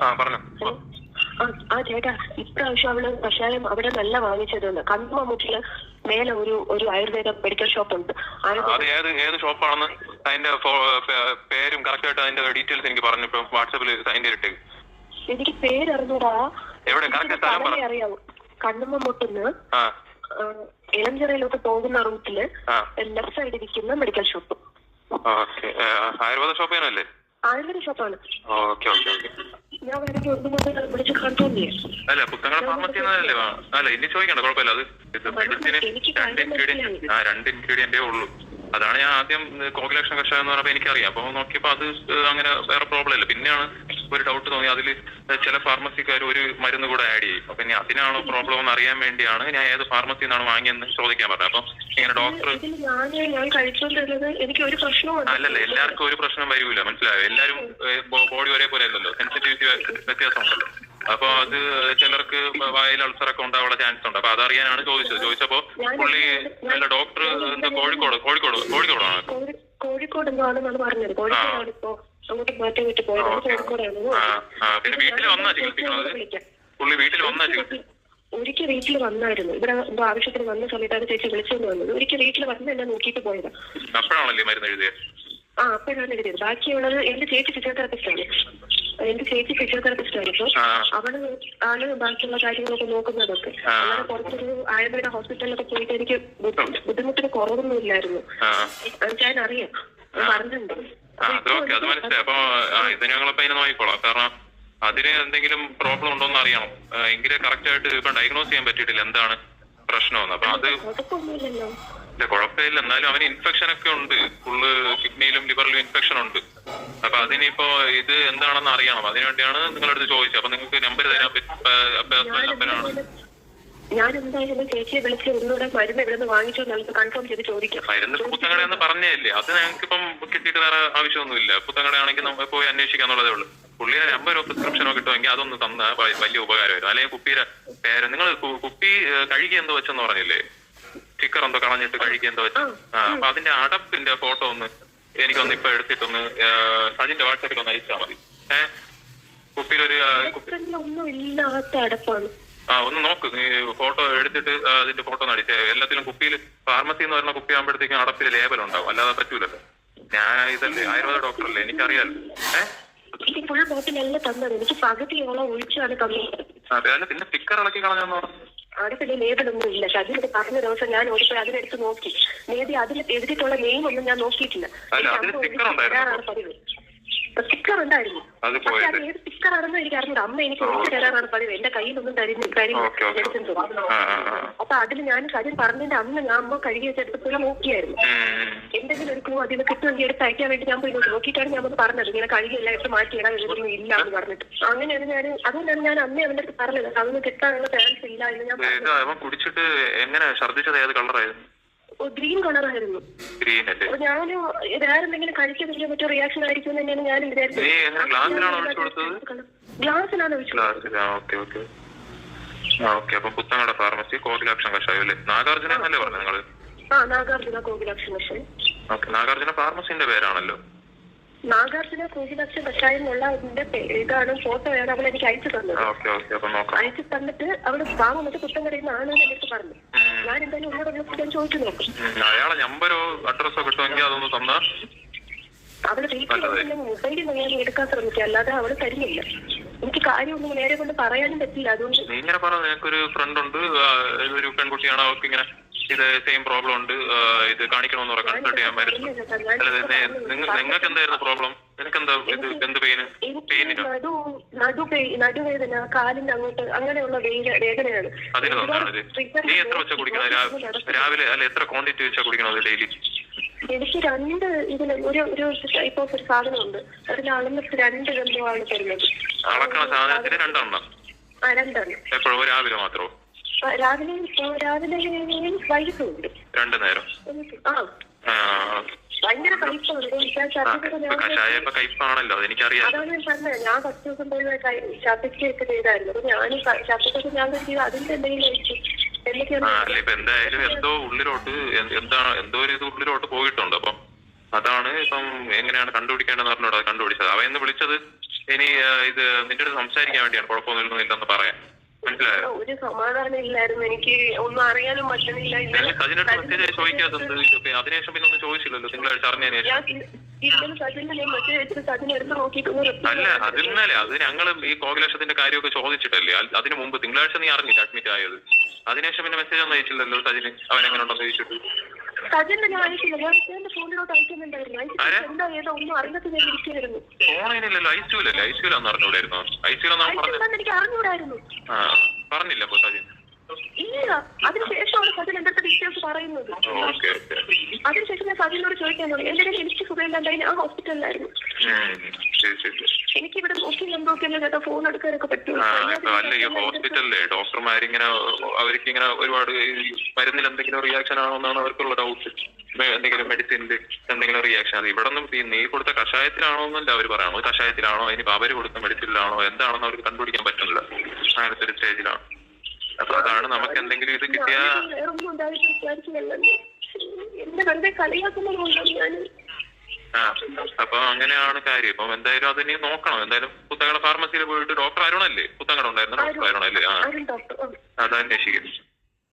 ആ ചേട്ടാ, ഇപ്രാവശ്യം അവള് കഷായം അവിടെ നല്ല വാങ്ങിച്ചതെന്ന്. കണ്ണുമുട്ടില് മേലെ ഒരു ആയുർവേദ മെഡിക്കൽ ഷോപ്പ് ഉണ്ട്. ഏത് ഷോപ്പാണെന്ന് അതിന്റെ പേരും കറക്റ്റ് ആയിട്ട് അതിന്റെ ഡീറ്റെയിൽസ് എനിക്ക് പറഞ്ഞു. ഇപ്പൊ വാട്സാപ്പിൽ ഇട്ടേക്ക്. എനിക്ക് പേരറിഞ്ഞൂടാ. എവിടെ അറിയാവൂ? കണ്ണുമുട്ടിന്ന് ഇളഞ്ചിറയിലോട്ട് പോകുന്ന റൂട്ടില് ലെഫ്റ്റ് സൈഡ് ഇരിക്കുന്ന മെഡിക്കൽ ഷോപ്പ്. ആയുർവേദ ഷോപ്പ് അല്ലേ? ആയുർവേദ ഷോപ്പാണ്. ഞാൻ വേണമെങ്കിൽ വിളിച്ച് കൺഫേം ചെയ്യാം. അല്ല, പുത്തങ്ങടെ ഫാർമസി അല്ല, ഇനി ചോദിക്കണ്ട, കുഴപ്പമില്ല. അത് മെഡിസിന് രണ്ട് ഇൻഗ്രീഡിയന്റേ ഉള്ളൂ. അതാണ് ഞാൻ ആദ്യം കോകിലക്ഷൻ കഷായം എന്ന് പറഞ്ഞപ്പോ എനിക്കറിയാം. അപ്പൊ നോക്കിയപ്പോ അത് അങ്ങനെ വേറെ പ്രോബ്ലം ഇല്ല. പിന്നെയാണ് ഒരു ഡൗട്ട് തോന്നി, അതിൽ ചില ഫാർമസിക്കാർ ഒരു മരുന്ന് കൂടെ ആഡ് ചെയ്യും. അപ്പൊ ഇനി അതിനാണോ പ്രോബ്ലം എന്ന് അറിയാൻ വേണ്ടിയാണ് ഞാൻ ഏത് ഫാർമസിയിൽ നിന്നാണ് വാങ്ങിയെന്ന് ചോദിക്കാൻ പറഞ്ഞത്. അപ്പൊ ഇങ്ങനെ ഡോക്ടർ അല്ലല്ല, എല്ലാവർക്കും ഒരു പ്രശ്നം വരൂല, മനസ്സിലായോ? എല്ലാരും ബോഡി ഒരേപോലെ അല്ലല്ലോ, സെൻസിറ്റിവിറ്റി വ്യത്യാസമുണ്ടല്ലോ. അപ്പൊ അത് ചിലർക്ക് വായിൽ അൾസറൊക്കെ ഉണ്ടാവാനുള്ള ചാൻസ് ഉണ്ട്. അപ്പൊ അതറിയാനാണ് ചോദിച്ചപ്പോ പുള്ളി അല്ല ഡോക്ടർ എന്താ കോഴിക്കോടാണ്. പിന്നെ വീട്ടിൽ വന്നാ ചികിത്സിക്കണത്? പുള്ളി വീട്ടിൽ വന്നാ ചികിത്സിക്കും? ഒരിക്കൽ വീട്ടിൽ വന്നായിരുന്നു. ഇവിടെ എന്തോ ആവശ്യത്തിന് വന്ന സമയത്താണ് ചേച്ചി വിളിച്ചുകൊണ്ട് വന്നത്. ഒരിക്കൽ വീട്ടിൽ വന്ന് എന്നെ നോക്കിയിട്ട് പോയതാ. അപ്പോഴാണല്ലേ മരുന്ന് എഴുതിയത്? അപ്പോഴാണ് എഴുതിയത്. ബാക്കിയുള്ളത് എന്റെ ചേച്ചി ഫിസിയോതെറാപ്പിസ്റ്റാണ്. ഇപ്പൊ ആണ് ബാക്കിയുള്ള കാര്യങ്ങളൊക്കെ നോക്കുന്നതൊക്കെ. അങ്ങനെ പുറത്തൊരു ആയുർവേദ ഹോസ്പിറ്റലിലൊക്കെ പോയിട്ട് എനിക്ക് ബുദ്ധിമുട്ടിന് കുറവൊന്നും ഇല്ലായിരുന്നു. ഞാൻ അറിയാം, പറഞ്ഞിട്ടുണ്ട്. അത് മനസ്സിലായി. അപ്പൊ ഇത് ഞങ്ങളിപ്പോ അതിനെ നോക്കിക്കോളാം. കാരണം അതിന് എന്തെങ്കിലും പ്രോബ്ലം ഉണ്ടോന്ന് അറിയണം. എങ്കിലേ കറക്റ്റ് ആയിട്ട് ഇപ്പൊ ഡയഗ്നോസ് ചെയ്യാൻ പറ്റിയിട്ടില്ല എന്താണ് പ്രശ്നമെന്ന്. അപ്പൊ അത് കുഴപ്പമില്ല. എന്നാലും അവന് ഇൻഫെക്ഷൻ ഒക്കെ ഉണ്ട്. ഫുള്ള് കിഡ്നിയിലും ലിവറിലും ഇൻഫെക്ഷൻ ഉണ്ട്. അപ്പൊ അതിനിപ്പോ ഇത് എന്താണെന്ന് അറിയണം. അതിനുവേണ്ടിയാണ് നിങ്ങളടുത്ത് ചോദിച്ചത്. അപ്പൊ നിങ്ങൾക്ക് നമ്പർ തരാൻ പേഴ്സണൽ നമ്പറാണ്. ഞാൻ എന്തായാലും ചേച്ചിയെ വിളിച്ച് ഒന്നുകൂടെ മരുന്ന് ഇവിടെ നിന്ന് വാങ്ങിച്ചോ നമുക്ക് കൺഫേം ചെയ്ത് ചോദിക്കാം. മരുന്ന് പുത്തങ്ങടയെന്ന് പറഞ്ഞല്ലേ, അത് ഞങ്ങൾക്കിപ്പം കിട്ടിയിട്ട് വേറെ ആവശ്യമൊന്നുമില്ല. പുത്തങ്ങടയാണെങ്കിൽ നമുക്ക് പോയി അന്വേഷിക്കാന്നുള്ളതേ ഉള്ളൂ. പുള്ളിയുടെ നമ്പരോ പ്രിസ്ക്രിപ്ഷനോ കിട്ടുമെങ്കിൽ അതൊന്ന് തന്ന വലിയ ഉപകാരമായിരുന്നു. അല്ലെങ്കിൽ കുപ്പിയുടെ പേര് നിങ്ങൾ കുപ്പി കഴുകി എന്തോ വെച്ചെന്ന് പറഞ്ഞില്ലേ, സ്റ്റിക്കർ എന്തോ കളഞ്ഞിട്ട് കഴുകി എന്തോ വെച്ചു. അപ്പൊ അതിന്റെ അടപ്പിന്റെ ഫോട്ടോ ഒന്ന് എനിക്കൊന്ന് ഇപ്പൊ എടുത്തിട്ടൊന്ന് സജിന്റെ വാട്സാപ്പിൽ ഒന്ന് അയച്ചാൽ മതി. കുപ്പിയിലൊരു ഒന്ന് നോക്ക്, നീ ഫോട്ടോ എടുത്തിട്ട് അതിന്റെ ഫോട്ടോ ഒന്ന് അടിച്ചേ. എല്ലാത്തിലും കുപ്പിയിൽ ഫാർമസി എന്ന് പറയുന്ന കുപ്പി ആകുമ്പോഴത്തേക്കും അടപ്പിൽ ലേബൽ ഉണ്ടാവും, അല്ലാതെ പറ്റൂലല്ലോ. ഞാൻ ഇതല്ലേ ആയുർവേദ ഡോക്ടറല്ലേ, എനിക്കറിയാലോ. ഫുൾ ബോട്ടിലല്ല തന്നത്, എനിക്ക് പകുതിയോളം ഒഴിച്ചാണ് തന്നത്. അതെ, പിന്നെ സ്റ്റിക്കർ ഇളക്കി കളഞ്ഞെന്ന് പറഞ്ഞു. അവിടെ പിന്നെ ലേബലൊന്നും ഇല്ല. അതിനൊക്കെ പറഞ്ഞ ദിവസം ഞാൻ ഓടിപ്പോയി അതിനെടുത്ത് നോക്കി. മേബി അതിൽ എഴുതിയിട്ടുള്ള നെയിം ഒന്നും ഞാൻ നോക്കിയിട്ടില്ല. പതിവ് സ്റ്റിക്കർ ഉണ്ടായിരുന്നു. പക്ഷെ അത് ഏത് സ്റ്റിക്കർ ആണെന്ന് എനിക്ക് അറിഞ്ഞൂടാ. അമ്മ എനിക്ക് ഒഴിച്ചു തരാറാണ് പതിവ്. എന്റെ കയ്യിലൊന്നും തരുന്നു. അപ്പൊ അതിൽ ഞാൻ കാര്യം പറഞ്ഞതിന്റെ അന്ന് ഞാൻ അമ്മ കഴുകി വെച്ചെടുത്തപ്പോൾ നോക്കിയായിരുന്നു. എന്തെങ്കിലും ഒരു ക്ലൂ അതിൽ കിട്ടുമെങ്കിൽ എടുത്ത് അയക്കാൻ വേണ്ടി ഞാൻ പോയി നോക്കിയിട്ടാണ് ഞാൻ പറഞ്ഞത്. ഇങ്ങനെ കഴുകി എല്ലായിട്ടും മാറ്റിയിടാൻ ഇതൊന്നും ഇല്ല എന്ന് പറഞ്ഞിട്ട്. അങ്ങനെയാണ് അതുകൊണ്ടാണ് ഞാൻ അമ്മ അവന്റെ അടുത്ത് പറഞ്ഞത് അതൊന്നും കിട്ടാനുള്ള ചാൻസ് ഇല്ല എന്ന് ഞാൻ കുടിച്ചിട്ട്. എങ്ങനെ ഛർദ്ദിച്ചത്? ഏത് കളറായിരുന്നു? ഗ്രീൻ കളറായിരുന്നു. അപ്പൊ ഞാന് വേറെന്തെങ്കിലും കഴിക്കുന്നതിന് മറ്റോ റിയാക്ഷൻ ആയിരിക്കും തന്നെയാണ് ഞാൻ വിചാരിച്ചത്. ഗ്ലാസ്സിലാണ് ഒഴിച്ചത്. പുത്തങ്ങട ഫാർമസി കോകിലാക്ഷൻ കഷായം അല്ലേ? നാഗാർജുന എന്നല്ലേ പറഞ്ഞു നിങ്ങള്? നാഗാർജുന കോകിലാക്ഷൻ കഷായം. നാഗാർജുന ഫാർമസിന്റെ പേരാണല്ലോ. നാഗാർജുന കോകിലാക്ഷൻ കഷായം എന്നുള്ള ഇതാണ് ഫോട്ടോയാണ് അവൾ എനിക്ക് അയച്ചു തന്നത്. അയച്ചു തന്നിട്ട് അവള് വാങ്ങുന്നത് പുത്തങ്കടയിൽ നിന്നാണ് എനിക്ക് പറഞ്ഞു. ഞാൻ എന്തായാലും ഒന്നോട് ചോദിച്ചു നോക്കും. അയാളെ നമ്പരോ അഡ്രസ്സോ കിട്ടുമെങ്കിൽ അതൊന്ന് തന്നാ. അവള് വീട്ടിൽ മൊബൈലിൽ ഞാൻ എടുക്കാൻ ശ്രമിക്കുക, അല്ലാതെ അവള് തരുന്നില്ല. എനിക്ക് കാര്യമൊന്നും നേരെ കൊണ്ട് പറയാനും പറ്റില്ല. അതുകൊണ്ട് നീ ഇങ്ങനെ പറഞ്ഞു, നിനക്കൊരു ഫ്രണ്ട് ഉണ്ട്, ഒരു പെൺകുട്ടിയാണ്, അവർക്ക് ഇങ്ങനെ ഇത് സെയിം പ്രോബ്ലം ഉണ്ട്, ഇത് കാണിക്കണമെന്ന് പറയാം, കൺസൾട്ട് ചെയ്യാൻ വരുന്നു. നിങ്ങൾക്ക് എന്തായിരുന്നു പ്രോബ്ലം? നിനക്കെന്താ എന്ത് പെയിനിനോ? നടുവേദന, കാലിന്റെ അങ്ങോട്ട് അങ്ങനെയുള്ള വേദനയാണ്. അതിന് തന്നാണ്. നീ എത്ര വെച്ചാ കുടിക്കുന്നത് രാവിലെ? അല്ല, എത്ര ക്വാണ്ടിറ്റി വെച്ചാ കുടിക്കണത് ഡെയിലി? എനിക്ക് 2 ഇതിന് ഒരു ടൈപ്പ് ഓഫ് ഒരു സാധനമുണ്ട്. അതിൽ അളന്നിട്ട് 2 ഗന്ധമാണ് തരുന്നത്. അളക്കണ സാധനത്തിന് 2 എണ്ണം? 2 എണ്ണം. എപ്പോഴും രാവിലെ മാത്രമോ? രാവിലെ വൈകിട്ടും ഉണ്ട്. 2 നേരം? ഭയങ്കര കയ്പാണ്. കഷായം കയ്പാണല്ലോ, അതെനിക്കറിയാം. അതാണ് ഞാൻ പറഞ്ഞത്. ഞാൻ 10 ദിവസം പോയി ഛർദ്ദിക്കുകയൊക്കെ ചെയ്തായിരുന്നു. അപ്പൊ ഞാൻ ഛർദ്ദിച്ചൊക്കെ ഞാൻ കരുതിയത് അതിന്റെ എന്തെങ്കിലും കഴിച്ചു. അല്ല, ഇപ്പൊ എന്തായാലും എന്തോ ഉള്ളിലോട്ട് എന്തോ ഒരു ഇത് ഉള്ളിലോട്ട് പോയിട്ടുണ്ട്. അപ്പം അതാണ് ഇപ്പം എങ്ങനെയാണ് കണ്ടുപിടിക്കേണ്ടതെന്ന് പറഞ്ഞോട് അത് കണ്ടുപിടിച്ചത്. അവ എന്ന് വിളിച്ചത് ഇനി ഇത് നിന്റെ അടുത്ത് സംസാരിക്കാൻ വേണ്ടിയാണ്, കുഴപ്പമൊന്നുമില്ലെന്ന് പറയാം. മനസ്സിലായോ? ഒരു സമാധാനം ഇല്ലായിരുന്നു, എനിക്ക് ഒന്നും അറിയാനും പറ്റുന്നില്ല. അതിനടുത്ത് മെസ്സേജ് ചോദിക്കാത്തത് അതിനുശേഷം പിന്നെ ഒന്നും ചോദിച്ചില്ലല്ലോ തിങ്കളാഴ്ച അറിഞ്ഞതിന് ശേഷം. അല്ല അത് ഇന്നലെ അത് ഞങ്ങൾ ഈ കോകിലക്ഷത്തിന്റെ കാര്യമൊക്കെ ചോദിച്ചിട്ടല്ലേ, അതിന് മുമ്പ് തിങ്കളാഴ്ച നീ അറിഞ്ഞില്ല അഡ്മിറ്റ് ആയത്. അതിനുശേഷം പിന്നെ മെസ്സേജ് ഒന്നും അയച്ചില്ലല്ലോ സജിന്, അവൻ എങ്ങനെ ഉണ്ടെന്ന് ചോദിച്ചിട്ട്. ഫോണില്ലല്ലോ, ഐസിയുലല്ലേ, ഐസിയുലാന്ന് അറിഞ്ഞൂടായിരുന്നു. ഐസിയുലാന്ന് പറഞ്ഞില്ല അപ്പൊ സജിൻ. ഇല്ല, അതിനുശേഷമാണ് സജിൻ എന്റെ അടുത്ത് ഡീറ്റെയിൽസ് പറയുന്നത്. അതിനുശേഷം ഞാൻ സജിനോട് ചോദിക്കാൻ തുടങ്ങി. എന്റെ എനിക്ക് സുഖമില്ലാണ്ടായി ആ ഹോസ്പിറ്റലിലായിരുന്നു. എനിക്ക് ഇവിടെ നോക്കിയല്ലോ ഫോൺ എടുക്കാനൊക്കെ പറ്റും. അല്ല ഈ ഹോസ്പിറ്റലിലെ ഡോക്ടർമാരിങ്ങനെ അവർക്കിങ്ങനെ ഒരുപാട് മരുന്നിൽ എന്തെങ്കിലും റിയാക്ഷൻ ആണോ എന്നാണ് അവർക്കുള്ള ഡൗട്ട്. എന്തെങ്കിലും മെഡിസിനിൽ എന്തെങ്കിലും റിയാക്ഷൻ. അത് ഇവിടെ ഒന്നും നീ കൊടുത്ത കഷായത്തിലാണോ എന്നല്ല അവർ പറയണോ, കഷായത്തിലാണോ ഇനി അവര് കൊടുത്ത മെഡിസിനിലാണോ എന്താണെന്ന് അവർക്ക് കണ്ടുപിടിക്കാൻ പറ്റുന്നില്ല. അങ്ങനത്തെ ഒരു സ്റ്റേജിലാണ്. അപ്പൊ അതാണ് നമുക്ക് എന്തെങ്കിലും ഇത് കിട്ടിയ അപ്പൊ അങ്ങനെയാണ് കാര്യം. ഇപ്പം എന്തായാലും അതിനി നോക്കണം. എന്തായാലും പുത്തങ്കട ഫാർമസിയിൽ പോയിട്ട് ഡോക്ടർ അരുണല്ലേ, പുത്തങ്കട ഉണ്ടായിരുന്നു ഡോക്ടർ അരുണല്ലേ, അത് അന്വേഷിക്കും.